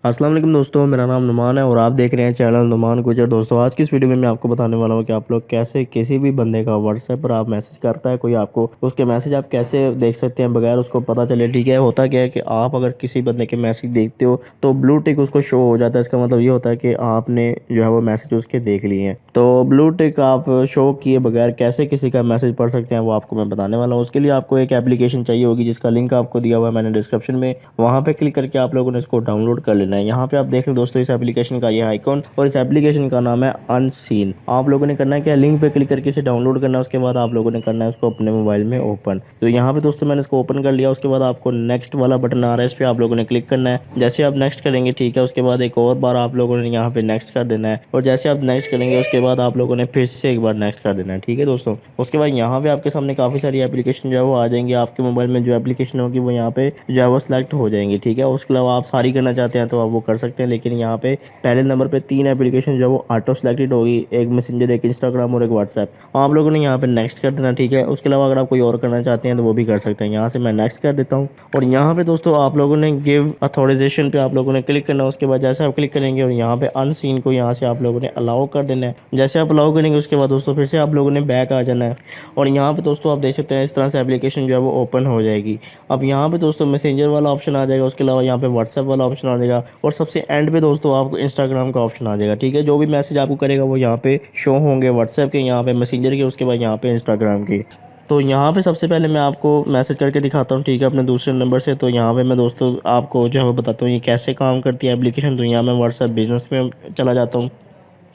अस्सलाम वालेकुम दोस्तों, मेरा नाम नुमान है और आप देख रहे हैं चैनल नुमान गुजर। दोस्तों आज की इस वीडियो में मैं आपको बताने वाला हूं कि आप लोग कैसे किसी भी बंदे का व्हाट्सएप पर आप मैसेज करता है कोई आपको, उसके मैसेज आप कैसे देख सकते हैं बगैर उसको पता चले। ठीक है, होता क्या है कि आप अगर किसी बंदे के मैसेज देखते हो तो ब्लू टिक उसको शो हो जाता है। इसका मतलब ये होता है कि आपने जो है वो मैसेज उसके देख लिए हैं। तो ब्लू टिक आप शो किए बगैर कैसे किसी का मैसेज पढ़ सकते हैं वो आपको मैं बताने वाला हूँ। उसके लिए आपको एक एप्लीकेशन चाहिए होगी जिसका लिंक आपको दिया हुआ है मैंने डिस्क्रिप्शन में। वहाँ पे क्लिक करके आप लोगों ने इसको डाउनलोड कर लेना है। यहाँ पे आप देख लें दोस्तों इस एप्लीकेशन का ये आइकॉन, और इस एप्लीकेशन का नाम है अनसीन। आप लोगों ने करना है क्या, लिंक पे क्लिक करके इसे डाउनलोड करना है। उसके बाद आप लोगों ने करना है उसको अपने मोबाइल में ओपन। तो यहाँ पे दोस्तों मैंने इसको ओपन कर लिया। उसके बाद आपको नेक्स्ट वाला बटन आ रहा है, इस पर आप लोगों ने क्लिक करना है। जैसे आप नेक्स्ट करेंगे, ठीक है, उसके बाद एक और बार आप लोगों ने यहाँ पे नेक्स्ट कर देना है। और जैसे आप नेक्स्ट करेंगे उसके बाद आप लोगों ने फिर से एक बार नेक्स्ट कर देना है। ठीक है दोस्तों, उसके बाद यहाँ पे आपके सामने काफ़ी सारी एप्लीकेशन जो है वो आ जाएंगी। आपके मोबाइल में जो एप्लीकेशन होगी वो यहाँ पे जो है वो सिलेक्ट हो जाएंगी। ठीक है, उसके अलावा आप सारी करना चाहते हैं तो आप वो कर सकते हैं, लेकिन यहाँ पे पहले नंबर पे 3 एप्लीकेशन जो है वो ऑटो सेलेक्टेड होगी, एक मैसेंजर, एक इंस्टाग्राम और एक व्हाट्सएप। आप लोगों ने यहाँ पे नेक्स्ट कर देना। ठीक है, उसके अलावा अगर आप कोई और करना चाहते हैं तो वो भी कर सकते हैं। यहाँ से मैं नेक्स्ट कर देता हूँ और यहाँ पे दोस्तों आप लोगों ने गिव अथॉराइजेशन पे आप लोगों ने क्लिक करना है। उसके बाद जैसे आप क्लिक करेंगे और यहाँ पे अनसीन को यहाँ से आप लोगों ने अलाउ कर देना है। जैसे आप अलाउ करेंगे उसके बाद दोस्तों फिर से आप लोगों ने बैक आ जाना है और यहाँ पे दोस्तों आप देख सकते हैं इस तरह से एप्लीकेशन जो है वो ओपन हो जाएगी। अब यहाँ पे दोस्तों मैसेंजर वाला ऑप्शन आ जाएगा, उसके अलावा यहाँ पे व्हाट्सएप वाला ऑप्शन आ जाएगा और सबसे एंड पे दोस्तों आपको इंस्टाग्राम का ऑप्शन आ जाएगा। ठीक है, जो भी मैसेज आपको करेगा वो यहाँ पे शो होंगे, व्हाट्सएप के, यहाँ पे मैसेंजर के, उसके बाद यहाँ पे इंस्टाग्राम के। तो यहाँ पे सबसे पहले मैं आपको मैसेज करके दिखाता हूँ, ठीक है, अपने दूसरे नंबर से। तो यहाँ पे मैं दोस्तों आपको जो है वो बताता हूँ ये कैसे काम करती है एप्लीकेशन। तो यहाँ मैं व्हाट्सएप बिजनेस में चला जाता हूँ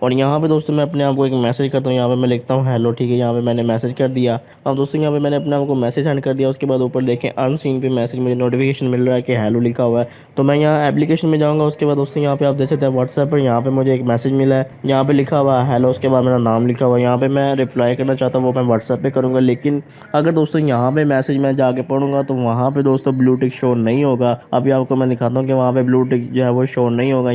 और यहाँ पे दोस्तों मैं अपने आप को एक मैसेज करता हूँ। यहाँ पे मैं लिखता हूँ हेलो। ठीक है, यहाँ पे मैंने मैसेज कर दिया। अब दोस्तों यहाँ पे मैंने अपने आप को मैसेज सेंड कर दिया। उसके बाद ऊपर देखें अनसीन पे मैसेज मुझे नोटिफिकेशन मिल रहा है कि हेलो लिखा हुआ है। तो मैं यहाँ एप्लीकेशन में जाऊँगा। उसके बाद दोस्तों यहाँ पे आप देख सकते हैं व्हाट्सएप पर यहाँ पे मुझे एक मैसेज मिला है, यहाँ पे लिखा हुआ है हेलो, उसके बाद मेरा नाम लिखा हुआ है। यहाँ पे मैं रिप्लाई करना चाहता हूँ वो मैं व्हाट्सएप पे करूँगा, लेकिन अगर दोस्तों यहाँ पे मैसेज मैं जाके पढ़ूंगा तो वहाँ पे दोस्तों ब्लू टिक शो नहीं होगा। अभी आपको मैं दिखाता हूँ कि वहाँ पे ब्लू टिक जो है वो शो नहीं होगा।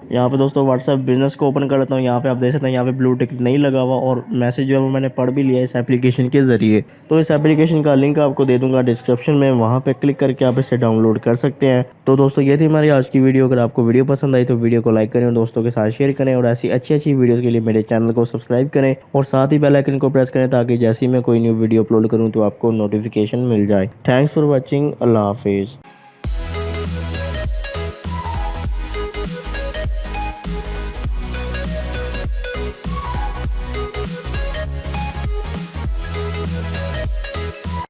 यहाँ पे दोस्तों व्हाट्सएप बिजनेस को ओपन कर लेता हूँ। यहाँ पे आप देख सकते हैं यहाँ पे ब्लू टिक नहीं लगा हुआ और मैसेज जो है वो मैंने पढ़ भी लिया इस एप्लीकेशन के ज़रिए। तो इस एप्लीकेशन का लिंक आपको दे दूंगा डिस्क्रिप्शन में, वहाँ पे क्लिक करके आप इसे डाउनलोड कर सकते हैं। तो दोस्तों ये थी हमारी आज की वीडियो। अगर आपको वीडियो पसंद आई तो वीडियो को लाइक करें और दोस्तों के साथ शेयर करें और ऐसी अच्छी अच्छी वीडियोज़ के लिए मेरे चैनल को सब्सक्राइब करें और साथ ही बेल आइकन को प्रेस करें ताकि जैसे ही मैं कोई न्यू वीडियो अपलोड करूँ तो आपको नोटिफिकेशन मिल जाए। Thanks for watching. अल्लाह हाफिज़।